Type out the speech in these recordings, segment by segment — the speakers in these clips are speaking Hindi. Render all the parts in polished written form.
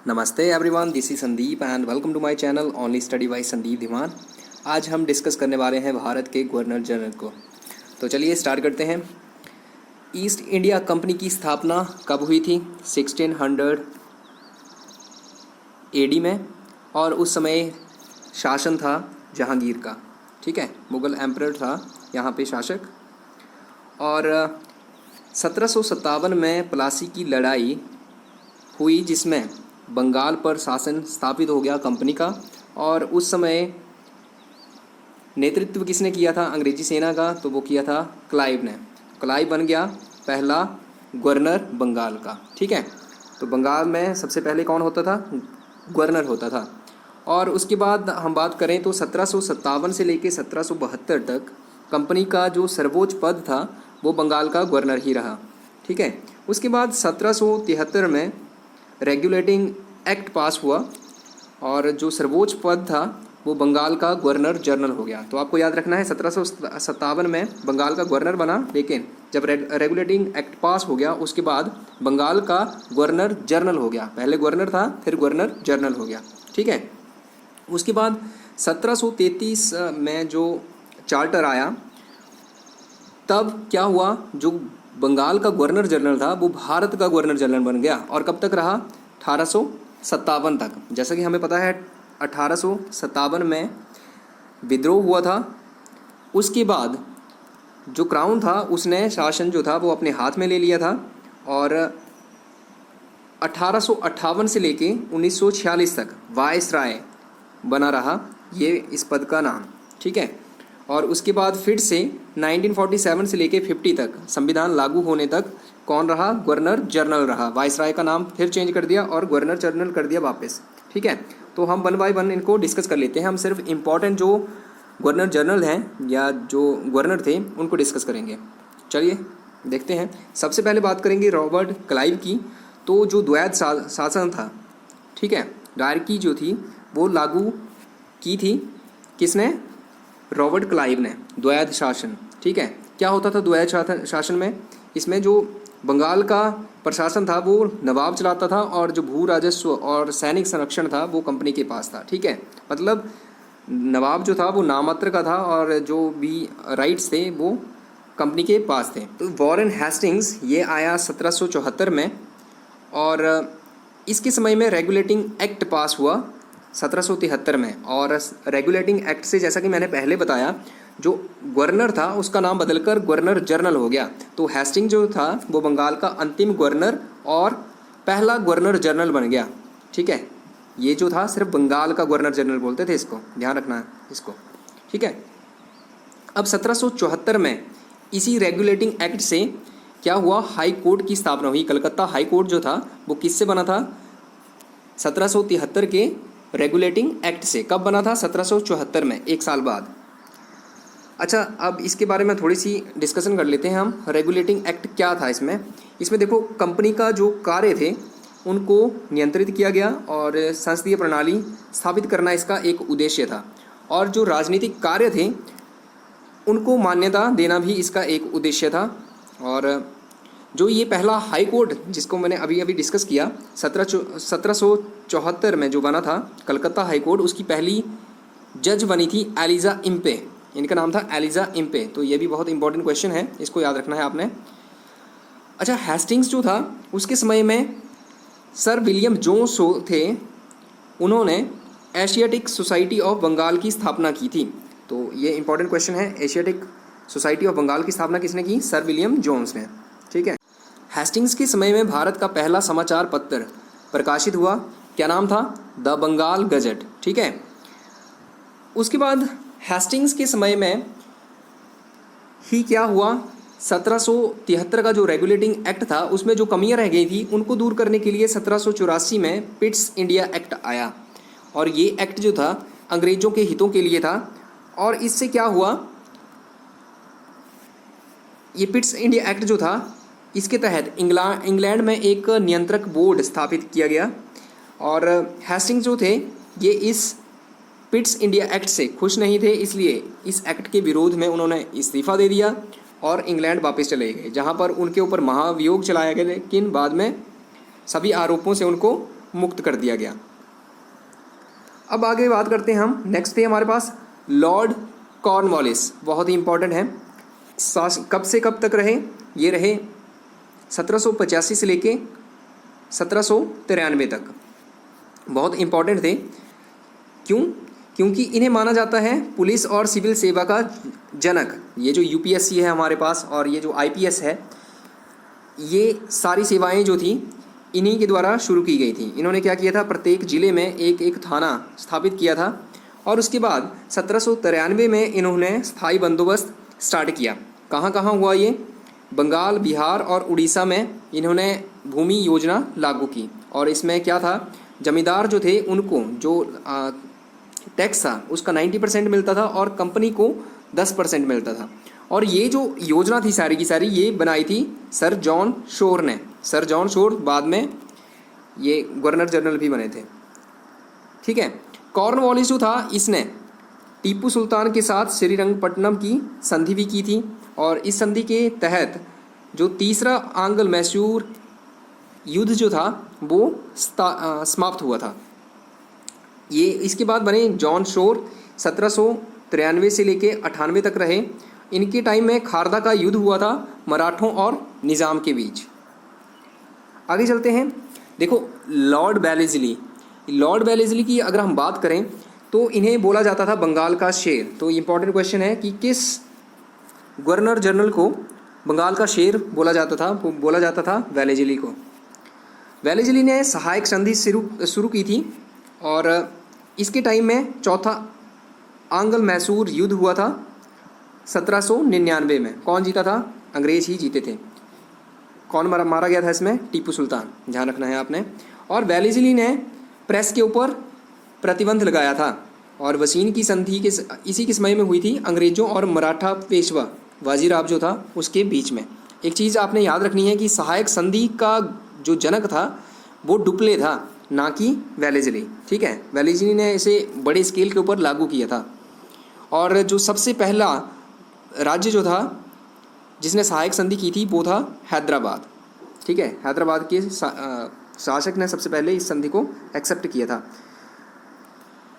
नमस्ते everyone, this is Sandeep and welcome to my channel only study by Sandeep Dhiman. आज हम डिस्कस करने वाले हैं भारत के गवर्नर जनरल को। तो चलिए स्टार्ट करते हैं। ईस्ट इंडिया कंपनी की स्थापना कब हुई थी? 1600 एडी में, और उस समय शासन था जहांगीर का। ठीक है, मुग़ल एम्परर था यहाँ पे शासक। और 1757 में प्लासी की लड़ाई हुई जिसमें बंगाल पर शासन स्थापित हो गया कंपनी का। और उस समय नेतृत्व किसने किया था अंग्रेजी सेना का? तो वो किया था क्लाइव ने। क्लाइव बन गया पहला गवर्नर बंगाल का। ठीक है, तो बंगाल में सबसे पहले कौन होता था? गवर्नर होता था। और उसके बाद हम बात करें तो 1757 से लेकर 1772 तक कंपनी का जो सर्वोच्च पद था वो बंगाल का गवर्नर ही रहा। ठीक है, उसके बाद 1773 में रेगुलेटिंग एक्ट पास हुआ और जो सर्वोच्च पद था वो बंगाल का गवर्नर जनरल हो गया। तो आपको याद रखना है 1757 में बंगाल का गवर्नर बना, लेकिन जब रेगुलेटिंग एक्ट पास हो गया उसके बाद बंगाल का गवर्नर जनरल हो गया। पहले गवर्नर था, फिर गवर्नर जनरल हो गया। ठीक है, उसके बाद 1733 में जो चार्टर आया तब क्या हुआ, जो बंगाल का गवर्नर जनरल था वो भारत का गवर्नर जनरल बन गया। और कब तक रहा? 1857 तक। जैसा कि हमें पता है 1857 में विद्रोह हुआ था। उसके बाद जो क्राउन था उसने शासन जो था वो अपने हाथ में ले लिया था। और 1858 से लेके 1946 तक वायसराय बना रहा ये इस पद का नाम। ठीक है, और उसके बाद फिर से 1947 से लेके 50 तक संविधान लागू होने तक कौन रहा? गवर्नर जनरल रहा। वाइसराय का नाम फिर चेंज कर दिया और गवर्नर जनरल कर दिया वापस। ठीक है, तो हम वन बाय वन इनको डिस्कस कर लेते हैं। हम सिर्फ इम्पॉर्टेंट जो गवर्नर जनरल हैं या जो गवर्नर थे उनको डिस्कस करेंगे। चलिए देखते हैं। सबसे पहले बात करेंगे रॉबर्ट क्लाइव की। तो जो द्वैध शासन था, ठीक है, डायरकी जो थी वो लागू की थी किसने? रॉबर्ट क्लाइव ने। द्वैध शासन, ठीक है, क्या होता था द्वैध शासन में? इसमें जो बंगाल का प्रशासन था वो नवाब चलाता था और जो भू राजस्व और सैनिक संरक्षण था वो कंपनी के पास था। ठीक है, मतलब नवाब जो था वो नाममात्र का था और जो भी राइट्स थे वो कंपनी के पास थे। तो वॉरेन हेस्टिंग्स ये आया 1774 में और इसके समय में रेगुलेटिंग एक्ट पास हुआ 1773 में। और रेगुलेटिंग एक्ट से जैसा कि मैंने पहले बताया जो गवर्नर था उसका नाम बदलकर गवर्नर जनरल हो गया। तो हेस्टिंग जो था वो बंगाल का अंतिम गवर्नर और पहला गवर्नर जनरल बन गया। ठीक है, ये जो था सिर्फ बंगाल का गवर्नर जनरल बोलते थे, इसको ध्यान रखना है इसको। ठीक है, अब 1774 में इसी रेगुलेटिंग एक्ट से क्या हुआ? हाई कोर्ट की स्थापना हुई। कलकत्ता हाई कोर्ट जो था वो किससे बना था? 1773 के रेगुलेटिंग एक्ट से। कब बना था? 1774 में, एक साल बाद। अच्छा, अब इसके बारे में थोड़ी सी डिस्कशन कर लेते हैं हम। रेगुलेटिंग एक्ट क्या था इसमें देखो, कंपनी का जो कार्य थे उनको नियंत्रित किया गया और संसदीय प्रणाली स्थापित करना इसका एक उद्देश्य था। और जो राजनीतिक कार्य थे उनको मान्यता देना भी इसका एक उद्देश्य था। और जो ये पहला हाई कोर्ट जिसको मैंने अभी अभी डिस्कस किया 1774 में जो बना था कलकत्ता हाई कोर्ट, उसकी पहली जज बनी थी एलिजा इम्पे। इनका नाम था एलिजा इम्पे। तो ये भी बहुत इंपॉर्टेंट क्वेश्चन है, इसको याद रखना है आपने। अच्छा, हेस्टिंग्स जो था उसके समय में सर विलियम जोन्स थे, उन्होंने एशियाटिक सोसाइटी ऑफ बंगाल की स्थापना की थी। तो ये इंपॉर्टेंट क्वेश्चन है, एशियाटिक सोसाइटी ऑफ बंगाल की स्थापना किसने की? सर विलियम जोन्स ने। ठीक है, हेस्टिंग्स के समय में भारत का पहला समाचार पत्र प्रकाशित हुआ। क्या नाम था? The Bengal Gazette. ठीक है, उसके बाद हेस्टिंग्स के समय में ही क्या हुआ? 1773 का जो रेगुलेटिंग एक्ट था उसमें जो कमियां रह गई थी उनको दूर करने के लिए 1784 में पिट्स इंडिया एक्ट आया। और ये एक्ट जो था अंग्रेजों के हितों के लिए था। और इससे क्या हुआ? ये पिट्स इंडिया एक्ट जो था इसके तहत इंग्लैंड में एक नियंत्रक बोर्ड स्थापित किया गया। और हेस्टिंग्स जो थे ये इस पिट्स इंडिया एक्ट से खुश नहीं थे, इसलिए इस एक्ट के विरोध में उन्होंने इस्तीफ़ा दे दिया और इंग्लैंड वापस चले गए, जहां पर उनके ऊपर महाभियोग चलाया गया। लेकिन बाद में सभी आरोपों से उनको मुक्त कर दिया गया। अब आगे बात करते हैं हम। नेक्स्ट थे हमारे पास लॉर्ड कॉर्नवालिस, बहुत ही इंपॉर्टेंट है। कब से कब तक रहे? ये रहे 1785 से लेके 1793 तक। बहुत इंपॉर्टेंट थे। क्यों? क्योंकि इन्हें माना जाता है पुलिस और सिविल सेवा का जनक। ये जो यूपीएससी है हमारे पास और ये जो आईपीएस है, ये सारी सेवाएं जो थी इन्हीं के द्वारा शुरू की गई थी। इन्होंने क्या किया था, प्रत्येक ज़िले में एक एक थाना स्थापित किया था और उसके बाद 1793 में इन्होंने स्थायी बंदोबस्त स्टार्ट किया। कहाँ कहाँ हुआ ये? बंगाल, बिहार और उड़ीसा में इन्होंने भूमि योजना लागू की। और इसमें क्या था, जमींदार जो थे उनको जो टैक्स था उसका 90% मिलता था और कंपनी को 10% मिलता था। और ये जो योजना थी सारी की सारी, ये बनाई थी सर जॉन शोर ने। सर जॉन शोर बाद में ये गवर्नर जनरल भी बने थे। ठीक है। कॉर्नवालिस जो था, इसने टीपू सुल्तान के साथ श्रीरंगपट्टनम की संधि भी की थी और इस संधि के तहत जो तीसरा आंग्ल मैसूर युद्ध जो था वो समाप्त हुआ था। ये इसके बाद बने जॉन शोर, 1793 से लेके 98 तक रहे। इनके टाइम में खारदा का युद्ध हुआ था मराठों और निज़ाम के बीच। आगे चलते हैं। देखो लॉर्ड वेलेस्ली, लॉर्ड वेलेस्ली की अगर हम बात करें तो इन्हें बोला जाता था बंगाल का शेर। तो इंपॉर्टेंट क्वेश्चन है कि किस गवर्नर जनरल को बंगाल का शेर बोला जाता था? वो बोला जाता था वेलेस्ली को। वेलेस्ली ने सहायक संधि शुरू की थी और इसके टाइम में चौथा आंग्ल मैसूर युद्ध हुआ था 1799 में। कौन जीता था? अंग्रेज ही जीते थे। कौन मारा गया था इसमें? टीपू सुल्तान, ध्यान रखना है आपने। और वेलेस्ली ने प्रेस के ऊपर प्रतिबंध लगाया था और वसीन की संधि के इसी के समय में हुई थी अंग्रेजों और मराठा पेशवा वाजीराव जो था उसके बीच में। एक चीज़ आपने याद रखनी है कि सहायक संधि का जो जनक था वो डुप्ले था, ना कि वेलेस्ली। ठीक है, वेलेस्ली ने इसे बड़े स्केल के ऊपर लागू किया था। और जो सबसे पहला राज्य जो था जिसने सहायक संधि की थी वो था हैदराबाद। ठीक है, हैदराबाद के शासक ने सबसे पहले इस संधि को एक्सेप्ट किया था।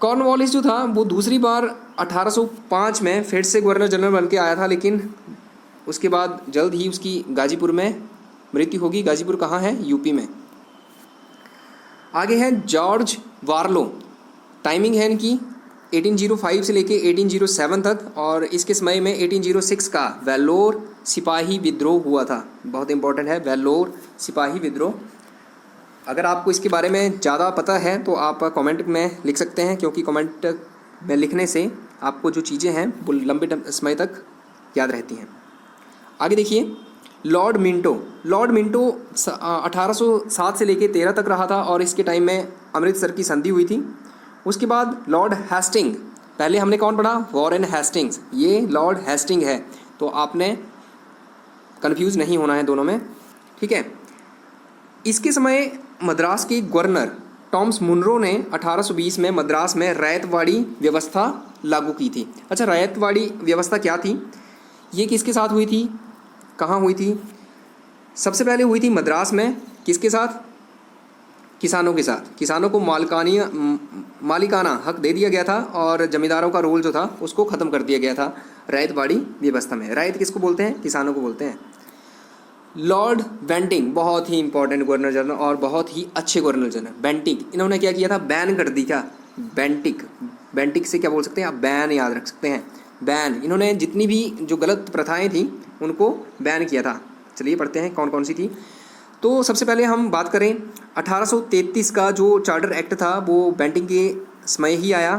कॉर्नवालिस जो था वो दूसरी बार 1805 में फिर से गवर्नर जनरल बन के आया था, लेकिन उसके बाद जल्द ही उसकी गाजीपुर में मृत्यु होगी। गाजीपुर कहाँ है? यूपी में। आगे है जॉर्ज वारलो। टाइमिंग है इनकी 1805 से लेके 1807 तक और इसके समय में 1806 का वेल्लोर सिपाही विद्रोह हुआ था। बहुत इंपॉर्टेंट है वेल्लोर सिपाही विद्रोह। अगर आपको इसके बारे में ज़्यादा पता है तो आप कमेंट में लिख सकते हैं, क्योंकि कमेंट में लिखने से आपको जो चीज़ें हैं वो लंबे समय तक याद रहती हैं। आगे देखिए लॉर्ड मिंटो। लॉर्ड मिंटो 1807 से लेके 13 तक रहा था और इसके टाइम में अमृतसर की संधि हुई थी। उसके बाद लॉर्ड हेस्टिंग, पहले हमने कौन पढ़ा? Warren Hastings. ये लॉर्ड हेस्टिंग है, तो आपने कंफ्यूज नहीं होना है दोनों में। ठीक है। इसके समय मद्रास के गवर्नर टॉमस मुनरो ने 1820 में मद्रास में रैयतवाड़ी व्यवस्था लागू की थी। अच्छा, रैयतवाड़ी व्यवस्था क्या थी? ये किसके साथ हुई थी? कहाँ हुई थी? सबसे पहले हुई थी मद्रास में। किसके साथ? किसानों के साथ। किसानों को मालिकाना हक दे दिया गया था और जमींदारों का रोल जो था उसको ख़त्म कर दिया गया था रैयतवाड़ी व्यवस्था में। रैयत किसको बोलते हैं? किसानों को बोलते हैं। लॉर्ड बेंटिंक, बहुत ही इंपॉर्टेंट गवर्नर जनरल और बहुत ही अच्छे गवर्नर जनरल। बेंटिक, इन्होंने क्या किया था? बैन कर दी। क्या बेंटिक? बेंटिक से क्या बोल सकते हैं आप? बैन याद रख सकते हैं, बैन। इन्होंने जितनी भी जो गलत प्रथाएं थी उनको बैन किया था। चलिए पढ़ते हैं कौन कौन सी थी। तो सबसे पहले हम बात करें 1833 का जो चार्टर एक्ट था वो बेंटिक के समय ही आया।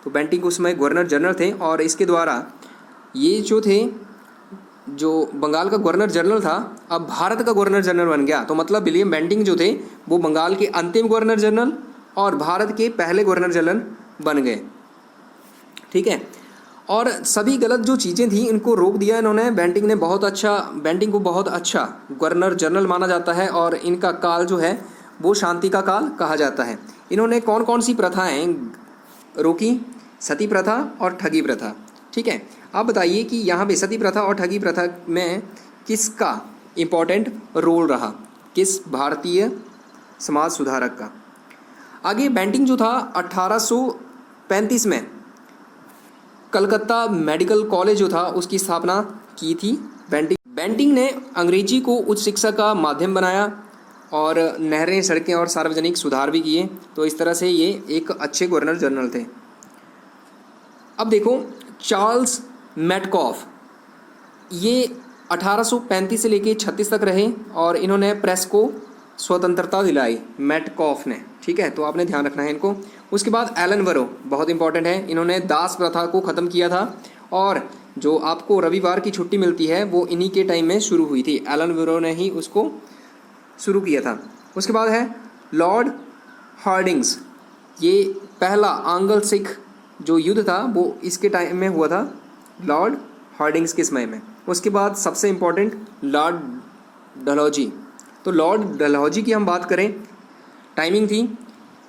तो बेंटिक उस समय गवर्नर जनरल थे और इसके द्वारा ये जो थे, जो बंगाल का गवर्नर जनरल था अब भारत का गवर्नर जनरल बन गया। तो मतलब विलियम बेंटिक जो थे वो बंगाल के अंतिम गवर्नर जनरल और भारत के पहले गवर्नर जनरल बन गए। ठीक है। और सभी गलत जो चीज़ें थी इनको रोक दिया इन्होंने। बेंटिक ने बहुत अच्छा, बेंटिक को बहुत अच्छा गवर्नर जनरल माना जाता है और इनका काल जो है वो शांति का काल कहा जाता है। इन्होंने कौन कौन सी प्रथाएं रोकी? सती प्रथा और ठगी प्रथा। ठीक है। आप बताइए कि यहाँ पे सती प्रथा और ठगी प्रथा में किसका इम्पोर्टेंट रोल रहा? किस भारतीय समाज सुधारक का? आगे बेंटिंक जो था 1835 में कलकत्ता मेडिकल कॉलेज जो था उसकी स्थापना की थी बेंटिंक ने अंग्रेजी को उच्च शिक्षा का माध्यम बनाया और नहरें, सड़कें और सार्वजनिक सुधार भी किए। तो इस तरह से ये एक अच्छे गवर्नर जनरल थे। अब देखो चार्ल्स मेटकॉफ, ये 1835 से लेके 36 तक रहे और इन्होंने प्रेस को स्वतंत्रता दिलाई, मेटकॉफ ने, ठीक है, तो आपने ध्यान रखना है इनको। उसके बाद एलन बरो, बहुत इंपॉर्टेंट है, इन्होंने दास प्रथा को ख़त्म किया था और जो आपको रविवार की छुट्टी मिलती है वो इन्हीं के टाइम में शुरू हुई थी, एलन बरो ने ही उसको शुरू किया था। उसके बाद है लॉर्ड हार्डिंग्स, ये पहला आंग्ल सिख जो युद्ध था वो इसके टाइम में हुआ था, लॉर्ड हार्डिंग्स के समय में। उसके बाद सबसे इम्पोर्टेंट लॉर्ड डलहौजी। तो लॉर्ड डलहौजी की हम बात करें, टाइमिंग थी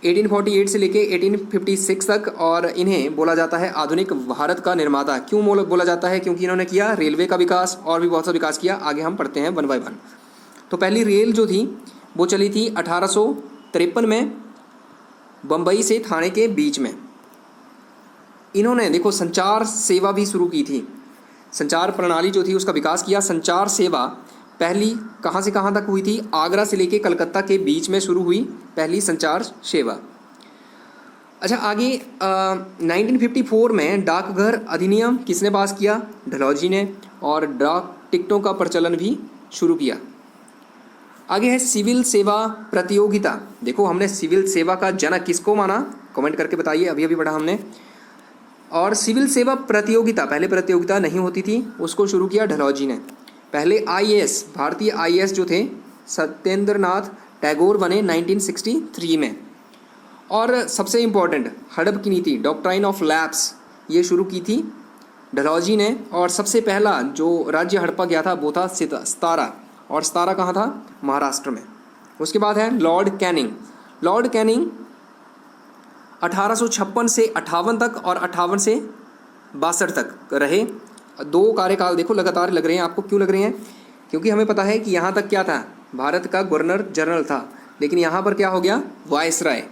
1848 से लेके 1856 तक और इन्हें बोला जाता है आधुनिक भारत का निर्माता। क्यों बोला जाता है? क्योंकि इन्होंने किया रेलवे का विकास और भी बहुत सा विकास किया। आगे हम पढ़ते हैं वन बाय वन। तो पहली रेल जो थी वो चली थी 1853 में बम्बई से थाने के बीच में। इन्होंने देखो संचार सेवा भी शुरू की थी, संचार प्रणाली जो थी उसका विकास किया। संचार सेवा पहली कहाँ से कहाँ तक हुई थी? आगरा से लेके कलकत्ता के बीच में शुरू हुई पहली संचार सेवा। अच्छा आगे 1954 में डाकघर अधिनियम किसने पास किया? डलहौजी ने, और डाक टिकटों का प्रचलन भी शुरू किया। आगे है सिविल सेवा प्रतियोगिता। देखो हमने सिविल सेवा का जनक किसको माना? कमेंट करके बताइए, अभी अभी पढ़ा हमने। और सिविल सेवा प्रतियोगिता, पहले प्रतियोगिता नहीं होती थी, उसको शुरू किया डलहौजी ने। पहले आईएएस, भारतीय आईएएस जो थे सत्येंद्रनाथ टैगोर बने 1963 में। और सबसे इम्पॉर्टेंट हड़प की नीति, डॉक्ट्राइन ऑफ लैप्स, ये शुरू की थी डलहौजी ने। और सबसे पहला जो राज्य हड़पा गया था वो था सतारा, और सतारा कहाँ था? महाराष्ट्र में। उसके बाद है लॉर्ड कैनिंग। लॉर्ड कैनिंग 1856 से 58 तक और 58 से 62 तक रहे। दो कार्यकाल देखो लगातार लग रहे हैं आपको। क्यों लग रहे हैं? क्योंकि हमें पता है कि यहाँ तक क्या था, भारत का गवर्नर जनरल था, लेकिन यहाँ पर क्या हो गया? वायसराय।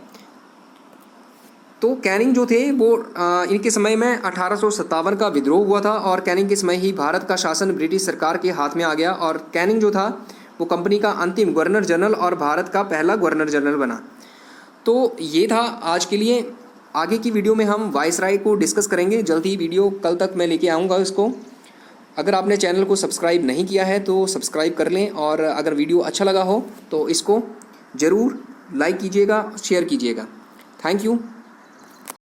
तो कैनिंग जो थे वो इनके समय में 1857 का विद्रोह हुआ था और कैनिंग के समय ही भारत का शासन ब्रिटिश सरकार के हाथ में आ गया और कैनिंग जो था वो कंपनी का अंतिम गवर्नर जनरल और भारत का पहला गवर्नर जनरल बना। तो ये था आज के लिए। आगे की वीडियो में हम वायसराय को डिस्कस करेंगे। जल्द ही वीडियो कल तक मैं लेके आऊँगा इसको। अगर आपने चैनल को सब्सक्राइब नहीं किया है तो सब्सक्राइब कर लें, और अगर वीडियो अच्छा लगा हो तो इसको ज़रूर लाइक कीजिएगा, शेयर कीजिएगा। Thank you.